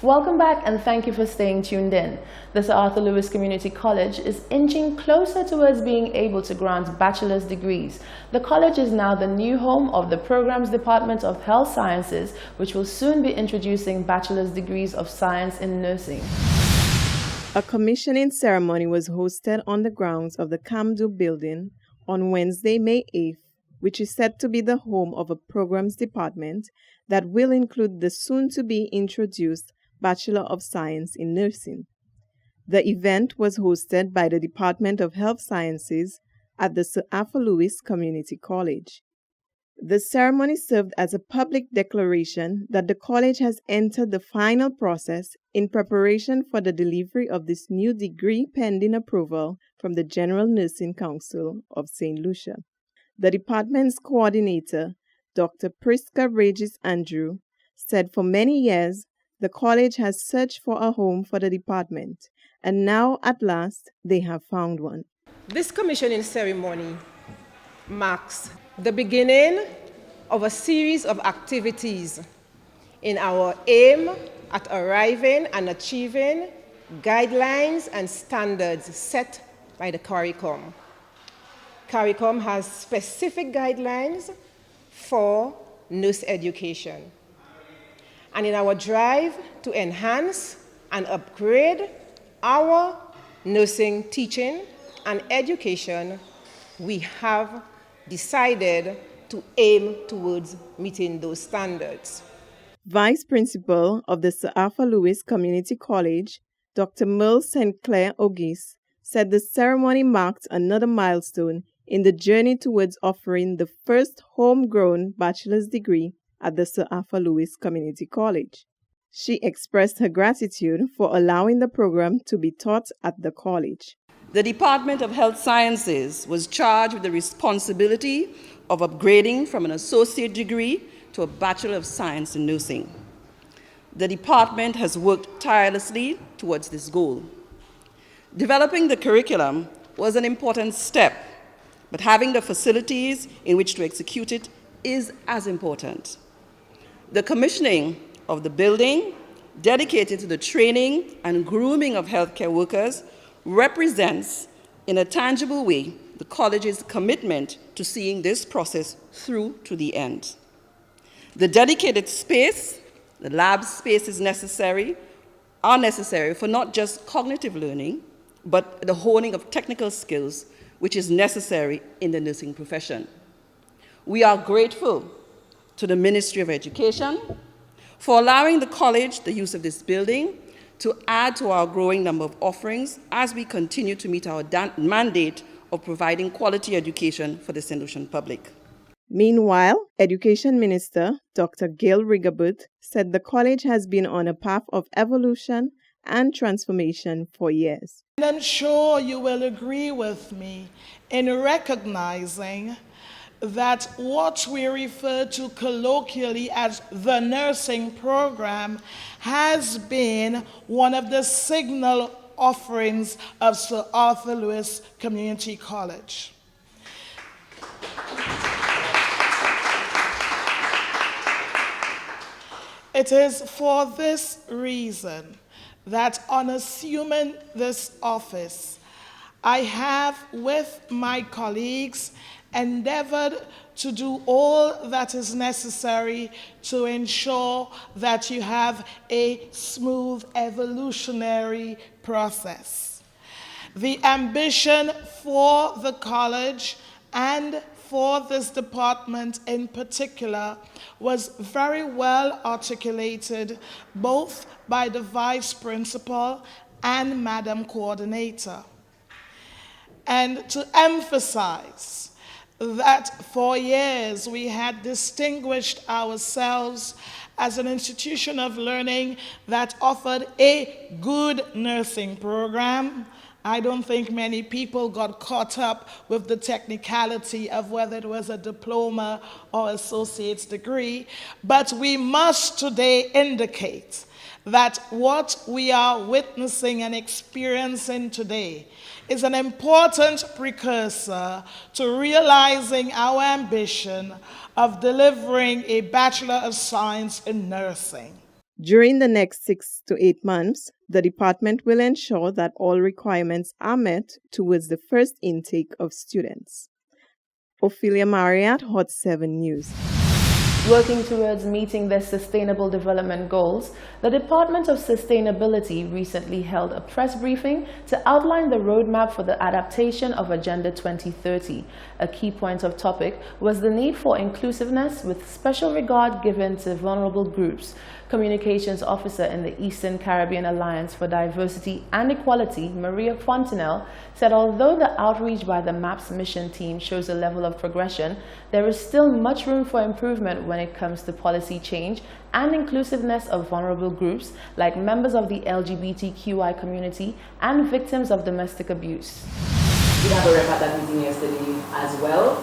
Welcome back and thank you for staying tuned in. The Sir Arthur Lewis Community College is inching closer towards being able to grant bachelor's degrees. The college is now the new home of the Programs Department of Health Sciences, which will soon be introducing bachelor's degrees of science in nursing. A commissioning ceremony was hosted on the grounds of the Camdo building on Wednesday, May 8th, which is said to be the home of a programs department that will include the soon-to-be introduced Bachelor of Science in Nursing. The event was hosted by the Department of Health Sciences at the Sir Arthur Lewis Community College. The ceremony served as a public declaration that the college has entered the final process in preparation for the delivery of this new degree pending approval from the General Nursing Council of St. Lucia. The department's coordinator, Dr. Priska Regis Andrew, said for many years the college has searched for a home for the department, and now at last they have found one. This commissioning ceremony marks the beginning of a series of activities in our aim at arriving and achieving guidelines and standards set by the CARICOM. CARICOM has specific guidelines for nurse education. And in our drive to enhance and upgrade our nursing teaching and education, we have decided to aim towards meeting those standards. Vice Principal of the Sir Arthur Lewis Community College, Dr. Merle St. Clair Ogis, said the ceremony marked another milestone in the journey towards offering the first homegrown bachelor's degree at the Sir Arthur Lewis Community College. She expressed her gratitude for allowing the program to be taught at the college. The Department of Health Sciences was charged with the responsibility of upgrading from an associate degree to a Bachelor of Science in Nursing. The department has worked tirelessly towards this goal. Developing the curriculum was an important step, but having the facilities in which to execute it is as important. The commissioning of the building dedicated to the training and grooming of healthcare workers represents, in a tangible way, the college's commitment to seeing this process through to the end. The dedicated space, the lab spaces are necessary for not just cognitive learning, but the honing of technical skills, which is necessary in the nursing profession. We are grateful to the Ministry of Education for allowing the college the use of this building to add to our growing number of offerings as we continue to meet our mandate of providing quality education for the St. Lucian public. Meanwhile, Education Minister Dr. Gail Rigobert said the college has been on a path of evolution and transformation for years. I'm sure you will agree with me in recognizing that what we refer to colloquially as the nursing program has been one of the signal offerings of Sir Arthur Lewis Community College. It is for this reason that on assuming this office, I have, with my colleagues, endeavored to do all that is necessary to ensure that you have a smooth evolutionary process. The ambition for the college and for this department in particular was very well articulated both by the Vice Principal and Madam Coordinator. And to emphasize that for years we had distinguished ourselves as an institution of learning that offered a good nursing program. I don't think many people got caught up with the technicality of whether it was a diploma or associate's degree, but we must today indicate that what we are witnessing and experiencing today is an important precursor to realizing our ambition of delivering a Bachelor of Science in Nursing. During the next 6 to 8 months, the department will ensure that all requirements are met towards the first intake of students. Ophelia Marriott, Hot 7 News. Working towards meeting their sustainable development goals, the Department of Sustainability recently held a press briefing to outline the roadmap for the adaptation of Agenda 2030. A key point of topic was the need for inclusiveness with special regard given to vulnerable groups. Communications Officer in the Eastern Caribbean Alliance for Diversity and Equality, Maria Fontenelle, said although the outreach by the MAPS mission team shows a level of progression, there is still much room for improvement when it comes to policy change and inclusiveness of vulnerable groups like members of the LGBTQI community and victims of domestic abuse. We have a rep at that meeting yesterday as well.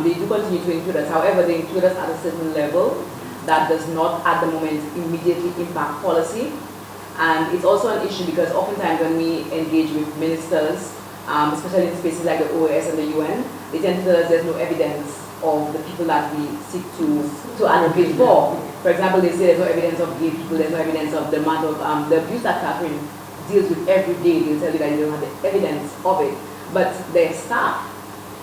They do continue to include us. However, they include us at a certain level that does not at the moment immediately impact policy. And it's also an issue because oftentimes when we engage with ministers, especially in spaces like the OAS and the UN, they tend to tell us there's no evidence of the people that we seek to advocate for. For example, they say there's no evidence of gay people, there's no evidence of the amount of the abuse that Catherine deals with every day. They'll tell you that they don't have the evidence of it. But their staff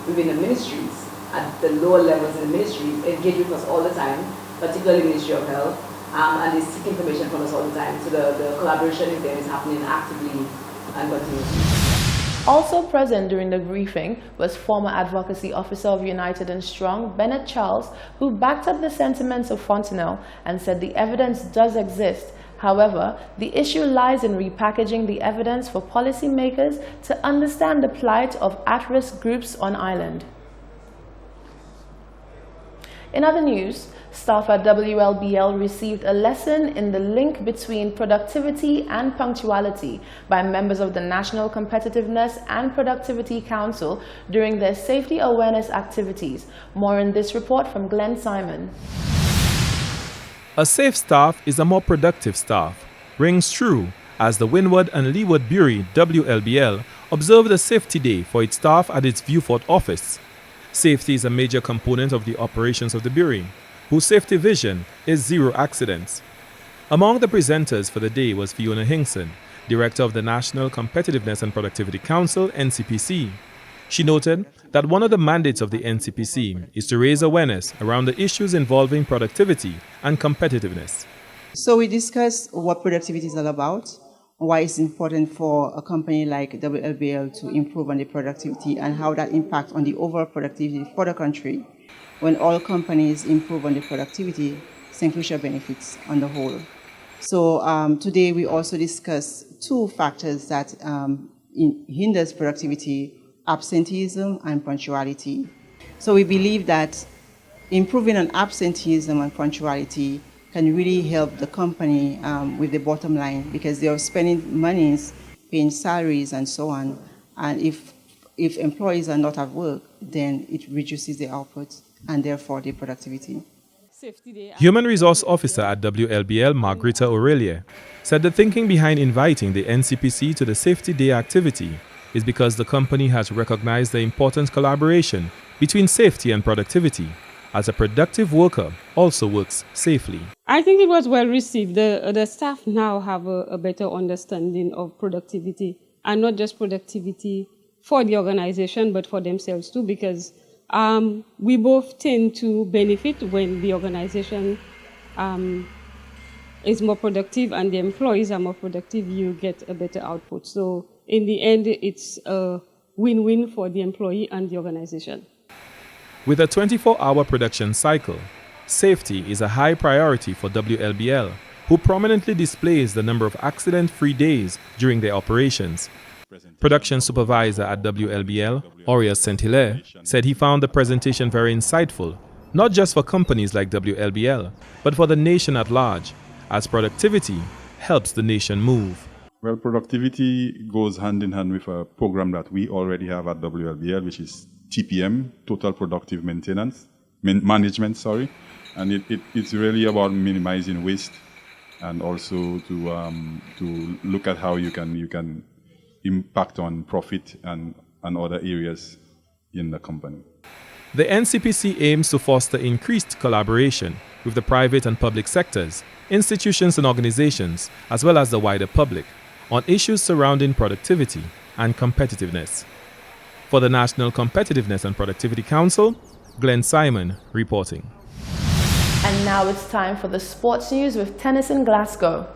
within the ministries, at the lower levels in the ministries, engage with us all the time, particularly Ministry of Health, and they seek information from us all the time. So the collaboration with them is happening actively and continuously. Also present during the briefing was former Advocacy Officer of United and Strong, Bennett Charles, who backed up the sentiments of Fontenelle and said the evidence does exist. However, the issue lies in repackaging the evidence for policymakers to understand the plight of at-risk groups on island. In other news, staff at WLBL received a lesson in the link between productivity and punctuality by members of the National Competitiveness and Productivity Council during their safety awareness activities. More in this report from Glenn Simon. A safe staff is a more productive staff. Rings true as the Windward and Leeward Bureau WLBL observed a safety day for its staff at its Viewfort office. Safety is a major component of the operations of the Bureau, whose safety vision is zero accidents. Among the presenters for the day was Fiona Hinkson, Director of the National Competitiveness and Productivity Council, NCPC. She noted that one of the mandates of the NCPC is to raise awareness around the issues involving productivity and competitiveness. So we discussed what productivity is all about, why it's important for a company like WLBL to improve on the productivity and how that impacts on the overall productivity for the country. When all companies improve on the productivity, St. Lucia benefits on the whole. So today we also discussed two factors that hinders productivity: absenteeism and punctuality. So we believe that improving on absenteeism and punctuality can really help the company with the bottom line, because they are spending monies, paying salaries and so on. And if employees are not at work, then it reduces the output and therefore the productivity. Human Resource Officer at WLBL, Margarita Aurelia, said the thinking behind inviting the NCPC to the Safety Day activity is because the company has recognized the important collaboration between safety and productivity, as a productive worker also works safely. I think it was well received. The staff now have a better understanding of productivity, and not just productivity for the organization, but for themselves too, because we both tend to benefit when the organization is more productive and the employees are more productive. You get a better output. So in the end, it's a win-win for the employee and the organization. With a 24-hour production cycle, safety is a high priority for WLBL, who prominently displays the number of accident-free days during their operations. Production supervisor at WLBL, Aureus Saint-Hilaire, said he found the presentation very insightful, not just for companies like WLBL, but for the nation at large, as productivity helps the nation move. Well, productivity goes hand in hand with a program that we already have at WLBL, which is TPM, Total Productive Management, and it's really about minimizing waste, and also to look at how you can impact on profit and other areas in the company. The NCPC aims to foster increased collaboration with the private and public sectors, institutions and organizations, as well as the wider public, on issues surrounding productivity and competitiveness. For the National Competitiveness and Productivity Council, Glenn Simon reporting. And now it's time for the sports news with tennis in Glasgow.